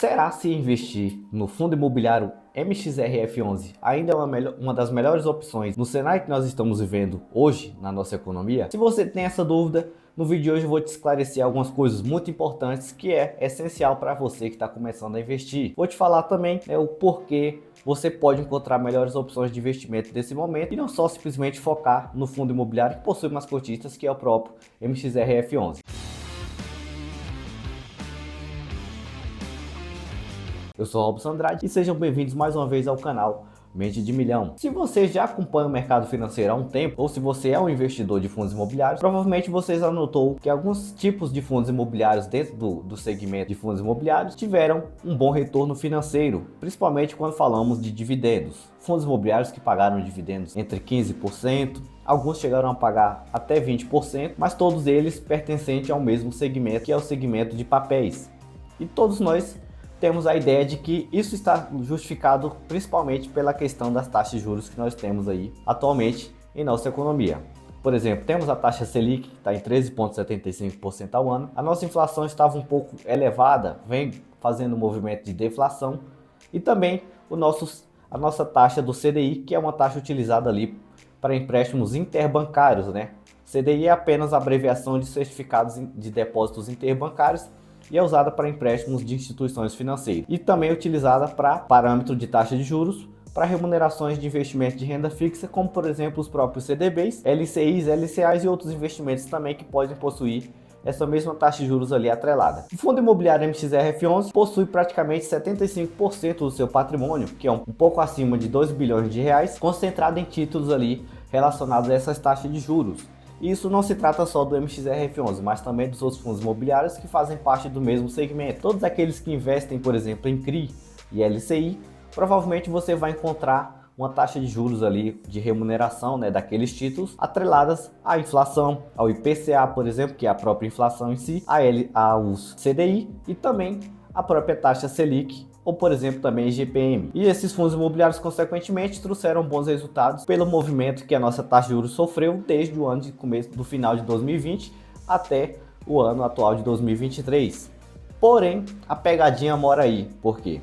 será se investir no fundo imobiliário MXRF11 ainda é uma das melhores opções no cenário que nós estamos vivendo hoje na nossa economia? Se você tem essa dúvida, no vídeo de hoje eu vou te esclarecer algumas coisas muito importantes que é essencial para você que está começando a investir. Vou te falar também o porquê você pode encontrar melhores opções de investimento nesse momento e não só simplesmente focar no fundo imobiliário que possui mais cotistas, que é o próprio MXRF11. Eu sou Robson Andrade e sejam bem-vindos mais uma vez ao canal Mente de Milhão. Se você já acompanha o mercado financeiro há um tempo, ou se você é um investidor de fundos imobiliários, provavelmente você já notou que alguns tipos de fundos imobiliários dentro do segmento de fundos imobiliários tiveram um bom retorno financeiro, principalmente quando falamos de dividendos. Fundos imobiliários que pagaram dividendos entre 15%, alguns chegaram a pagar até 20%, mas todos eles pertencentes ao mesmo segmento, que é o segmento de papéis. E todos nós temos a ideia de que isso está justificado principalmente pela questão das taxas de juros que nós temos aí atualmente em nossa economia. Por exemplo, temos a taxa Selic, que está em 13,75% ao ano. A nossa inflação estava um pouco elevada, vem fazendo um movimento de deflação. E também a nossa taxa do CDI, que é uma taxa utilizada ali para empréstimos interbancários, né? CDI é apenas a abreviação de certificados de depósitos interbancários, e é usada para empréstimos de instituições financeiras e também é utilizada para parâmetro de taxa de juros para remunerações de investimento de renda fixa, como por exemplo os próprios CDBs, LCIs, LCAs e outros investimentos também que podem possuir essa mesma taxa de juros ali atrelada. O fundo imobiliário MXRF11 possui praticamente 75% do seu patrimônio, que é um pouco acima de 2 bilhões de reais, concentrado em títulos ali relacionados a essas taxas de juros. E isso não se trata só do MXRF11, mas também dos outros fundos imobiliários que fazem parte do mesmo segmento. Todos aqueles que investem, por exemplo, em CRI e LCI, provavelmente você vai encontrar uma taxa de juros ali de remuneração, né, daqueles títulos atreladas à inflação, ao IPCA, por exemplo, que é a própria inflação em si, aos CDI e também a própria taxa Selic, ou por exemplo também IGPM. E esses fundos imobiliários consequentemente trouxeram bons resultados pelo movimento que a nossa taxa de juros sofreu desde o ano de começo do final de 2020 até o ano atual de 2023. Porém, a pegadinha mora aí. Por quê?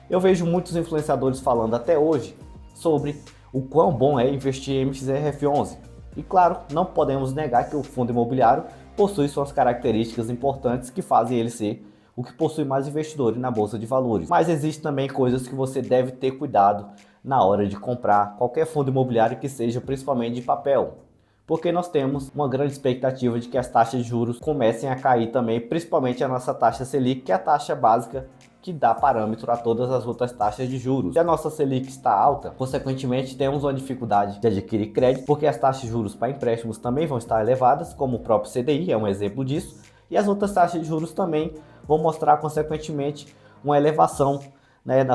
Eu vejo muitos influenciadores falando até hoje sobre o quão bom é investir em MXRF11. E claro, não podemos negar que o fundo imobiliário possui suas características importantes que fazem ele ser o que possui mais investidores na bolsa de valores. Mas existem também coisas que você deve ter cuidado na hora de comprar qualquer fundo imobiliário que seja principalmente de papel, porque nós temos uma grande expectativa de que as taxas de juros comecem a cair também, principalmente a nossa taxa Selic, que é a taxa básica que dá parâmetro a todas as outras taxas de juros. Se a nossa Selic está alta, consequentemente temos uma dificuldade de adquirir crédito, porque as taxas de juros para empréstimos também vão estar elevadas, como o próprio CDI é um exemplo disso, e as outras taxas de juros também vão mostrar consequentemente uma elevação, né,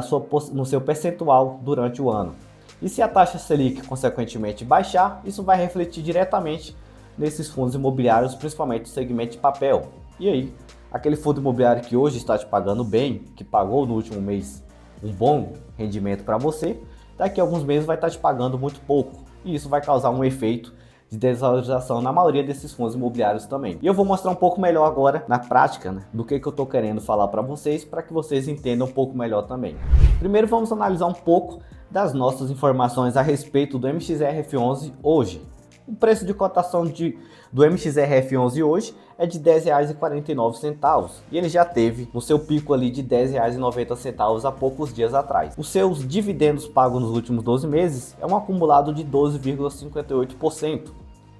no seu percentual durante o ano. E se a taxa Selic consequentemente baixar, isso vai refletir diretamente nesses fundos imobiliários, principalmente no segmento de papel. E aí, aquele fundo imobiliário que hoje está te pagando bem, que pagou no último mês um bom rendimento para você, daqui a alguns meses vai estar te pagando muito pouco. E isso vai causar um efeito de desvalorização na maioria desses fundos imobiliários também. E eu vou mostrar um pouco melhor agora na prática, né, do que eu estou querendo falar para vocês que vocês entendam um pouco melhor também. Primeiro vamos analisar um pouco das nossas informações a respeito do MXRF11 hoje. O preço de cotação do MXRF11 hoje é de R$ 10,49 e ele já teve no seu pico ali de R$ 10,90 há poucos dias atrás. Os seus dividendos pagos nos últimos 12 meses é um acumulado de 12,58%,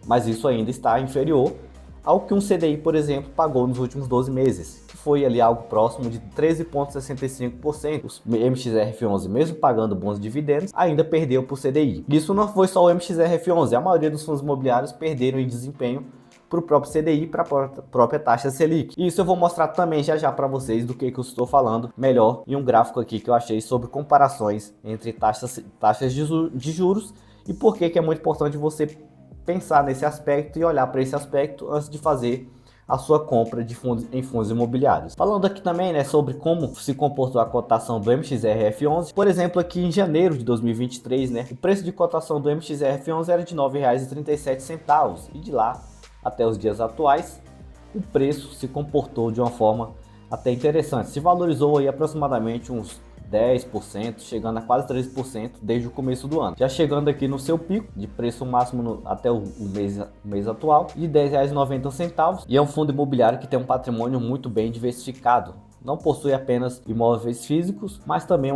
mas isso ainda está inferior ao que um CDI, por exemplo, pagou nos últimos 12 meses, que foi ali algo próximo de 13,65%. O MXRF11, mesmo pagando bons dividendos, ainda perdeu para o CDI. Isso não foi só o MXRF11, a maioria dos fundos imobiliários perderam em desempenho para o próprio CDI e para a própria taxa Selic. E isso eu vou mostrar também já para vocês do que eu estou falando melhor em um gráfico aqui que eu achei sobre comparações entre taxas de juros e por que é muito importante você pensar nesse aspecto e olhar para esse aspecto antes de fazer a sua compra de fundos em fundos imobiliários. Falando aqui também, né, sobre como se comportou a cotação do MXRF11, por exemplo, aqui em janeiro de 2023, né, o preço de cotação do MXRF11 era de R$ 9,37 e de lá até os dias atuais o preço se comportou de uma forma até interessante. Se valorizou aí aproximadamente uns 10%, chegando a quase 13% desde o começo do ano. Já chegando aqui no seu pico de preço máximo até o mês atual de R$ 10,90, e é um fundo imobiliário que tem um patrimônio muito bem diversificado. Não possui apenas imóveis físicos, mas também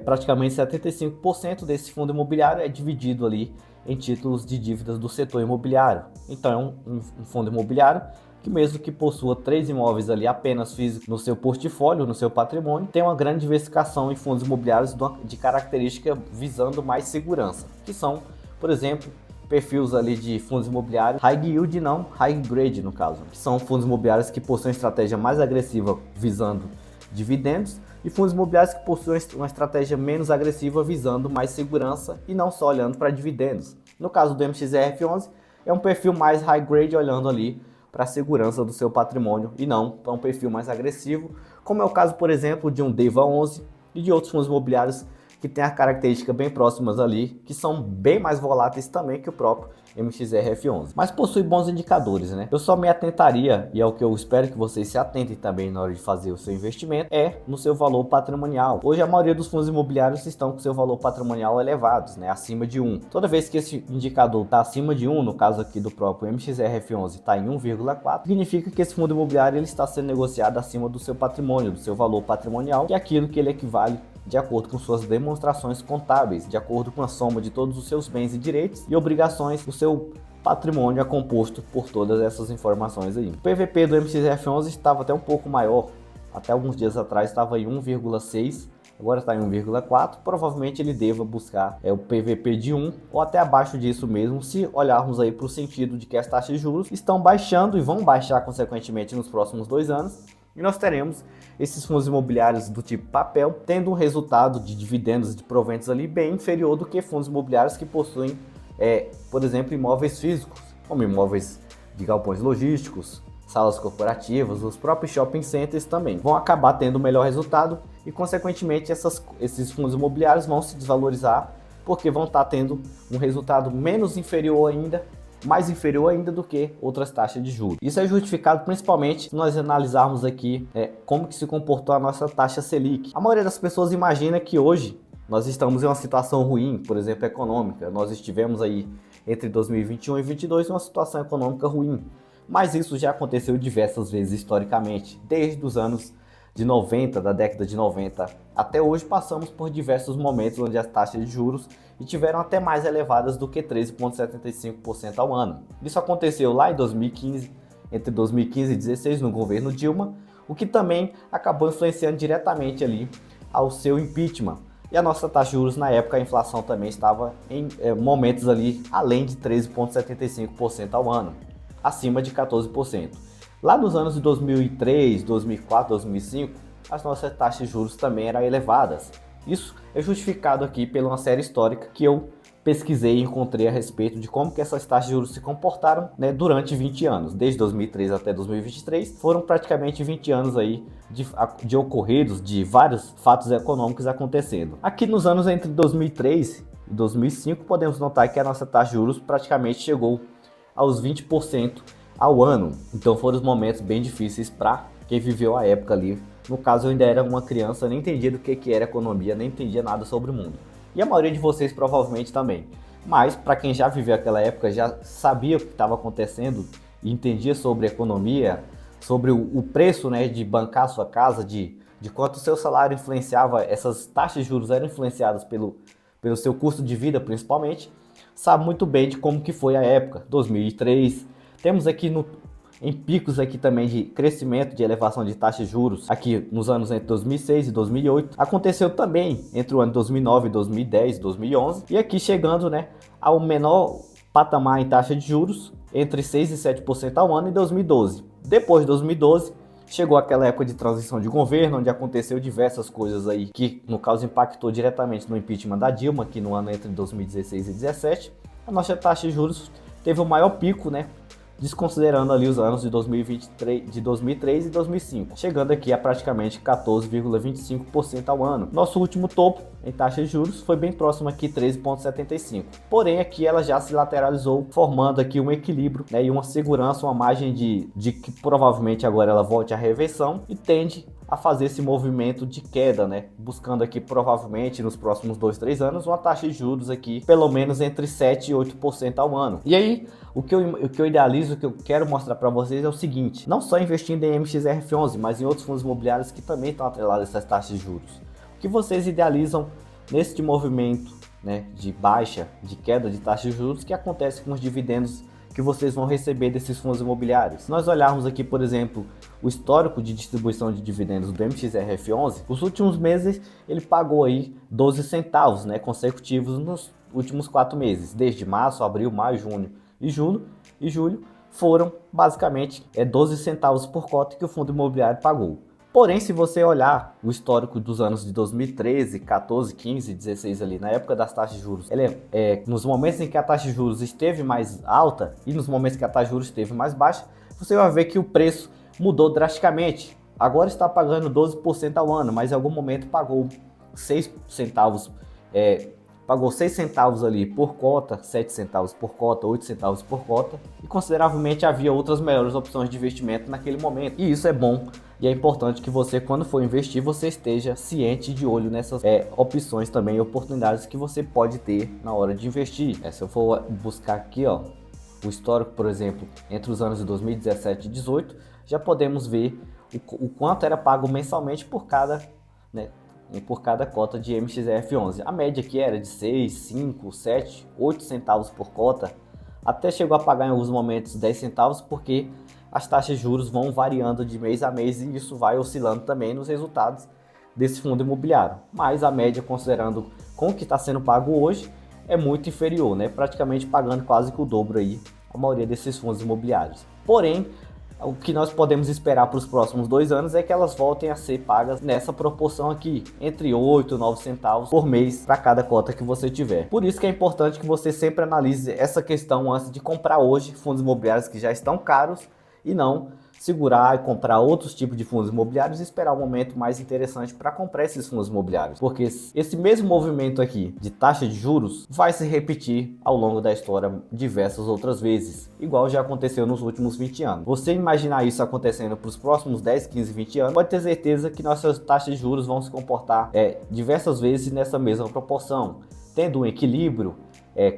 praticamente 75% desse fundo imobiliário é dividido ali em títulos de dívidas do setor imobiliário. Então é um fundo imobiliário que, mesmo que possua 3 imóveis ali apenas físicos no seu portfólio, no seu patrimônio, tem uma grande diversificação em fundos imobiliários de característica visando mais segurança, que são, por exemplo, perfis ali de fundos imobiliários high yield, não high grade no caso, que são fundos imobiliários que possuem estratégia mais agressiva visando dividendos, e fundos imobiliários que possuem uma estratégia menos agressiva visando mais segurança e não só olhando para dividendos. No caso do MXRF11, é um perfil mais high grade, olhando ali para a segurança do seu patrimônio e não para um perfil mais agressivo, como é o caso, por exemplo, de um DEVA11 e de outros fundos imobiliários que têm as características bem próximas ali, que são bem mais voláteis também que o próprio MXRF11, mas possui bons indicadores, né? Eu só me atentaria, e é o que eu espero que vocês se atentem também na hora de fazer o seu investimento, é no seu valor patrimonial. Hoje a maioria dos fundos imobiliários estão com seu valor patrimonial elevados, né? Acima de 1. Toda vez que esse indicador está acima de 1, no caso aqui do próprio MXRF11 está em 1,4, significa que esse fundo imobiliário ele está sendo negociado acima do seu patrimônio, do seu valor patrimonial, que é aquilo que ele equivale de acordo com suas demonstrações contábeis, de acordo com a soma de todos os seus bens e direitos e obrigações. O seu patrimônio é composto por todas essas informações aí. O PVP do MXRF11 estava até um pouco maior, até alguns dias atrás estava em 1,6, agora está em 1,4, provavelmente ele deva buscar o PVP de 1 ou até abaixo disso mesmo, se olharmos aí para o sentido de que as taxas de juros estão baixando e vão baixar consequentemente nos próximos 2 anos. E nós teremos esses fundos imobiliários do tipo papel tendo um resultado de dividendos e de proventos ali bem inferior do que fundos imobiliários que possuem, por exemplo, imóveis físicos, como imóveis de galpões logísticos, salas corporativas, os próprios shopping centers também vão acabar tendo o melhor resultado e, consequentemente, esses fundos imobiliários vão se desvalorizar porque vão estar tendo um resultado mais inferior ainda do que outras taxas de juros. Isso é justificado principalmente se nós analisarmos aqui como que se comportou a nossa taxa Selic. A maioria das pessoas imagina que hoje nós estamos em uma situação ruim, por exemplo, econômica. Nós estivemos aí entre 2021 e 2022 em uma situação econômica ruim, mas isso já aconteceu diversas vezes historicamente, desde os anos de 90, da década de 90 até hoje. Passamos por diversos momentos onde as taxas de juros estiveram até mais elevadas do que 13,75% ao ano. Isso aconteceu lá em 2015, entre 2015 e 2016, no governo Dilma, o que também acabou influenciando diretamente ali ao seu impeachment. E a nossa taxa de juros na época, a inflação também estava em momentos ali além de 13,75% ao ano, acima de 14%. Lá nos anos de 2003, 2004, 2005, as nossas taxas de juros também eram elevadas. Isso é justificado aqui pela uma série histórica que eu pesquisei e encontrei a respeito de como que essas taxas de juros se comportaram, né, durante 20 anos. Desde 2003 até 2023, foram praticamente 20 anos aí de ocorridos, de vários fatos econômicos acontecendo. Aqui nos anos entre 2003 e 2005, podemos notar que a nossa taxa de juros praticamente chegou aos 20% ao ano. Então foram os momentos bem difíceis para quem viveu a época ali. No caso, eu ainda era uma criança, nem entendia do que era economia, nem entendia nada sobre o mundo. E a maioria de vocês provavelmente também. Mas para quem já viveu aquela época, já sabia o que estava acontecendo e entendia sobre economia, sobre o preço, né, de bancar a sua casa, de quanto o seu salário influenciava, essas taxas de juros eram influenciadas pelo seu custo de vida principalmente, sabe muito bem de como que foi a época, 2003. Temos aqui em picos aqui também de crescimento, de elevação de taxas de juros, aqui nos anos entre 2006 e 2008. Aconteceu também entre o ano 2009, 2010, 2011. E aqui chegando, né, ao menor patamar em taxa de juros, entre 6% e 7% ao ano em 2012. Depois de 2012, chegou aquela época de transição de governo, onde aconteceu diversas coisas aí, que no caso impactou diretamente no impeachment da Dilma, aqui no ano entre 2016 e 2017. A nossa taxa de juros teve o maior pico, né, desconsiderando ali os anos de 2003 e 2005, chegando aqui a praticamente 14,25% ao ano. Nosso último topo em taxa de juros foi bem próximo aqui, 13,75%. Porém, aqui ela já se lateralizou, formando aqui um equilíbrio, né, e uma segurança, uma margem de que provavelmente agora ela volte à reversão e tende a fazer esse movimento de queda, né? Buscando aqui provavelmente nos próximos 2, 3 anos uma taxa de juros aqui pelo menos entre 7 e 8% ao ano. E aí, o que eu idealizo, o que eu quero mostrar para vocês é o seguinte: não só investindo em MXRF11, mas em outros fundos imobiliários que também estão atrelados a essas taxas de juros. O que vocês idealizam neste movimento, né, de baixa, de queda de taxa de juros que acontece com os dividendos que vocês vão receber desses fundos imobiliários? Se nós olharmos aqui, por exemplo, o histórico de distribuição de dividendos do MXRF11, os últimos meses ele pagou aí 12 centavos, né, consecutivos nos últimos 4 meses, desde março, abril, maio, junho e julho, foram basicamente 12 centavos por cota que o fundo imobiliário pagou. Porém, se você olhar o histórico dos anos de 2013, 14, 15, 16 ali, na época das taxas de juros, nos momentos em que a taxa de juros esteve mais alta e nos momentos que a taxa de juros esteve mais baixa, você vai ver que o preço mudou drasticamente. Agora está pagando 12% ao ano, mas em algum momento pagou 6 centavos, pagou 6 centavos ali por cota, 7 centavos por cota, 8 centavos por cota, e consideravelmente havia outras melhores opções de investimento naquele momento. E isso é bom. E é importante que você, quando for investir, você esteja ciente e de olho nessas opções também, oportunidades que você pode ter na hora de investir. Se eu for buscar aqui, ó, o histórico, por exemplo, entre os anos de 2017 e 2018, já podemos ver o quanto era pago mensalmente por cada cota de MXRF11. A média aqui era de 6, 5, 7, 8 centavos por cota, até chegou a pagar em alguns momentos 10 centavos, porque as taxas de juros vão variando de mês a mês e isso vai oscilando também nos resultados desse fundo imobiliário. Mas a média, considerando com o que está sendo pago hoje, é muito inferior, né? Praticamente pagando quase que o dobro aí a maioria desses fundos imobiliários. Porém, o que nós podemos esperar para os próximos 2 anos é que elas voltem a ser pagas nessa proporção aqui, entre 8 e 9 centavos por mês para cada cota que você tiver. Por isso que é importante que você sempre analise essa questão antes de comprar hoje fundos imobiliários que já estão caros, e não segurar e comprar outros tipos de fundos imobiliários e esperar o momento mais interessante para comprar esses fundos imobiliários. Porque esse mesmo movimento aqui de taxa de juros vai se repetir ao longo da história diversas outras vezes, igual já aconteceu nos últimos 20 anos. Você imaginar isso acontecendo para os próximos 10, 15, 20 anos, pode ter certeza que nossas taxas de juros vão se comportar diversas vezes nessa mesma proporção, tendo um equilíbrio,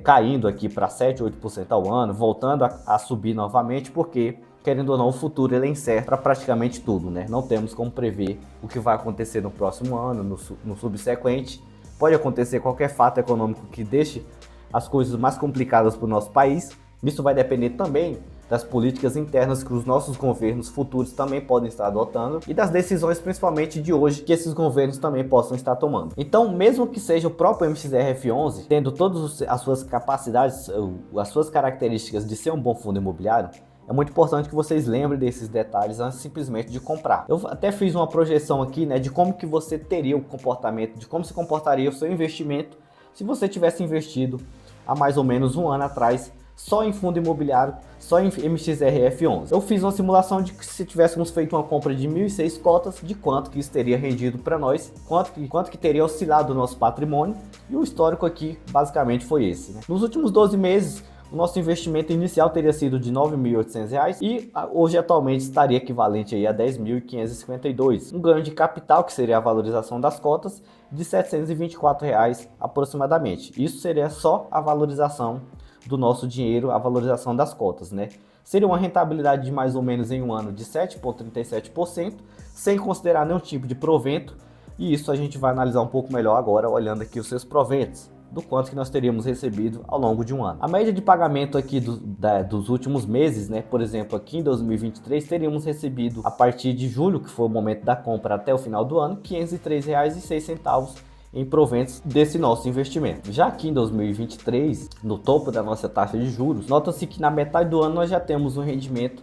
caindo aqui para 7, 8% ao ano, voltando a subir novamente, porque querendo ou não, o futuro ele é incerto para praticamente tudo, né? Não temos como prever o que vai acontecer no próximo ano, no subsequente. Pode acontecer qualquer fato econômico que deixe as coisas mais complicadas para o nosso país. Isso vai depender também das políticas internas que os nossos governos futuros também podem estar adotando e das decisões, principalmente de hoje, que esses governos também possam estar tomando. Então, mesmo que seja o próprio MXRF11, tendo todas as suas capacidades, as suas características de ser um bom fundo imobiliário, é muito importante que vocês lembrem desses detalhes antes simplesmente de comprar. Eu até fiz uma projeção aqui, né, de como que você teria o comportamento, de como se comportaria o seu investimento se você tivesse investido há mais ou menos 1 ano atrás só em fundo imobiliário, só em MXRF11. Eu fiz uma simulação de que se tivéssemos feito uma compra de 1.006 cotas, de quanto que isso teria rendido para nós, quanto que teria oscilado o nosso patrimônio, e o histórico aqui basicamente foi esse, né? Nos últimos 12 meses, o nosso investimento inicial teria sido de R$ 9.800 e hoje atualmente estaria equivalente aí a R$ 10.552. Um ganho de capital, que seria a valorização das cotas, de R$ 724 aproximadamente. Isso seria só a valorização do nosso dinheiro, a valorização das cotas, né? Seria uma rentabilidade de mais ou menos em um ano de 7,37%, sem considerar nenhum tipo de provento, e isso a gente vai analisar um pouco melhor agora, olhando aqui os seus proventos, do quanto que nós teríamos recebido ao longo de um ano. A média de pagamento aqui dos últimos meses, né? Por exemplo, aqui em 2023 teríamos recebido a partir de julho, que foi o momento da compra, até o final do ano, R$ 503,06 em proventos desse nosso investimento. Já aqui em 2023, no topo da nossa taxa de juros, nota-se que na metade do ano nós já temos um rendimento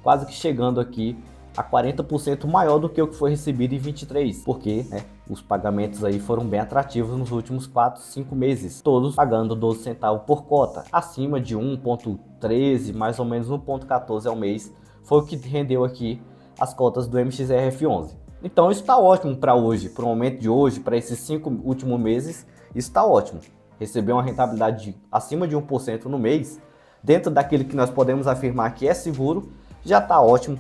quase que chegando aqui a 40% maior do que o que foi recebido em 23, porque, né, os pagamentos aí foram bem atrativos nos últimos 4, 5 meses, todos pagando 12 centavos por cota, acima de 1,13, mais ou menos 1,14 ao mês, foi o que rendeu aqui as cotas do MXRF11. Então isso está ótimo para hoje, para o momento de hoje, para esses 5 últimos meses, isso está ótimo. Receber uma rentabilidade acima de 1% no mês, dentro daquilo que nós podemos afirmar que é seguro, já está ótimo.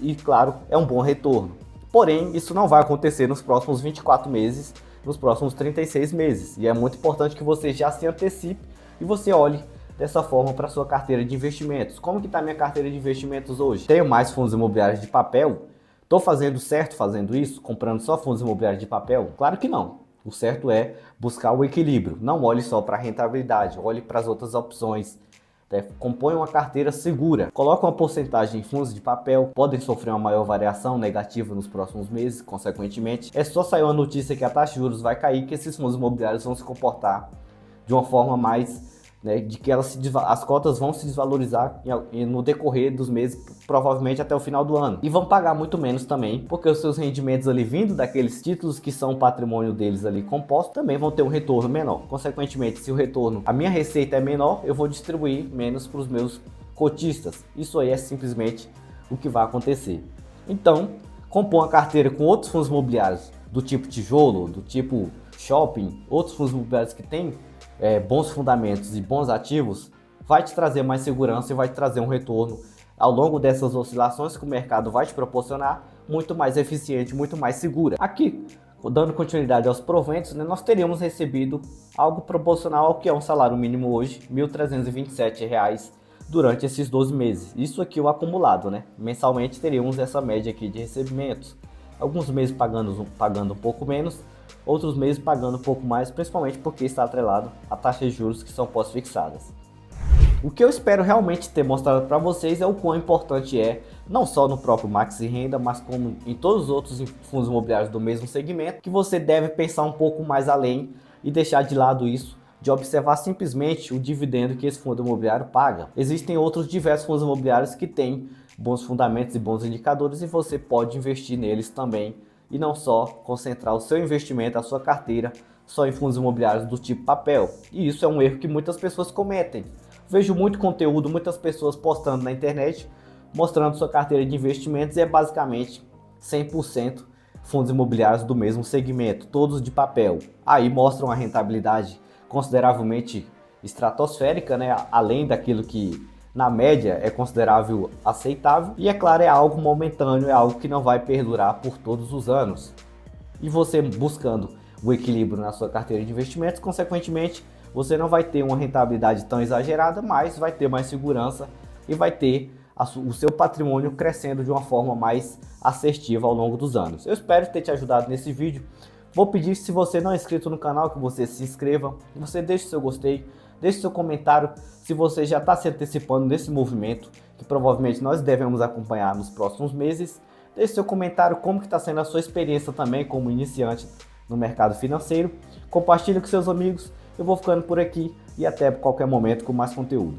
E claro, é um bom retorno. Porém, isso não vai acontecer nos próximos 24 meses, nos próximos 36 meses. E é muito importante que você já se antecipe e você olhe dessa forma para sua carteira de investimentos. Como que está minha carteira de investimentos hoje? Tenho mais fundos imobiliários de papel? Estou fazendo certo fazendo isso? Comprando só fundos imobiliários de papel? Claro que não. O certo é buscar o equilíbrio. Não olhe só para a rentabilidade, olhe para as outras opções. Compõe uma carteira segura. Coloque uma porcentagem em fundos de papel. Podem sofrer uma maior variação negativa nos próximos meses, consequentemente. É só sair uma notícia que a taxa de juros vai cair, que esses fundos imobiliários vão se comportar de uma forma mais, de que as cotas vão se desvalorizar no decorrer dos meses, provavelmente até o final do ano. E vão pagar muito menos também, porque os seus rendimentos ali vindo daqueles títulos que são o patrimônio deles ali composto, também vão ter um retorno menor. Consequentemente, se o retorno, a minha receita é menor, eu vou distribuir menos para os meus cotistas. Isso aí é simplesmente o que vai acontecer. Então, compor uma carteira com outros fundos imobiliários do tipo tijolo, do tipo shopping, outros fundos imobiliários que têm bons fundamentos e bons ativos, vai te trazer mais segurança e vai te trazer um retorno ao longo dessas oscilações que o mercado vai te proporcionar, muito mais eficiente, muito mais segura. Aqui, dando continuidade aos proventos, nós teríamos recebido algo proporcional ao que é um salário mínimo hoje, R$ 1.327 durante esses 12 meses. Isso aqui o acumulado, Mensalmente teríamos essa média aqui de recebimentos. Alguns meses pagando um pouco menos, outros meses pagando um pouco mais, principalmente porque está atrelado a taxas de juros que são pós-fixadas. O que eu espero realmente ter mostrado para vocês é o quão importante é, não só no próprio Maxi Renda, mas como em todos os outros fundos imobiliários do mesmo segmento, que você deve pensar um pouco mais além e deixar de lado isso, de observar simplesmente o dividendo que esse fundo imobiliário paga. Existem outros diversos fundos imobiliários que têm bons fundamentos e bons indicadores e você pode investir neles também, e não só concentrar o seu investimento, a sua carteira, só em fundos imobiliários do tipo papel. E isso é um erro que muitas pessoas cometem. Vejo muito conteúdo, muitas pessoas postando na internet, mostrando sua carteira de investimentos e é basicamente 100% fundos imobiliários do mesmo segmento, todos de papel. Aí mostram a rentabilidade consideravelmente estratosférica, além daquilo que na média é considerável aceitável, e é claro, é algo momentâneo, é algo que não vai perdurar por todos os anos. E você buscando o equilíbrio na sua carteira de investimentos, consequentemente, você não vai ter uma rentabilidade tão exagerada, mas vai ter mais segurança e vai ter o seu patrimônio crescendo de uma forma mais assertiva ao longo dos anos. Eu espero ter te ajudado nesse vídeo. Vou pedir, se você não é inscrito no canal, que você se inscreva, que você deixe seu gostei, deixe seu comentário se você já está se antecipando nesse movimento, que provavelmente nós devemos acompanhar nos próximos meses. Deixe seu comentário como que está sendo a sua experiência também como iniciante no mercado financeiro. Compartilhe com seus amigos. Eu vou ficando por aqui e até qualquer momento com mais conteúdo.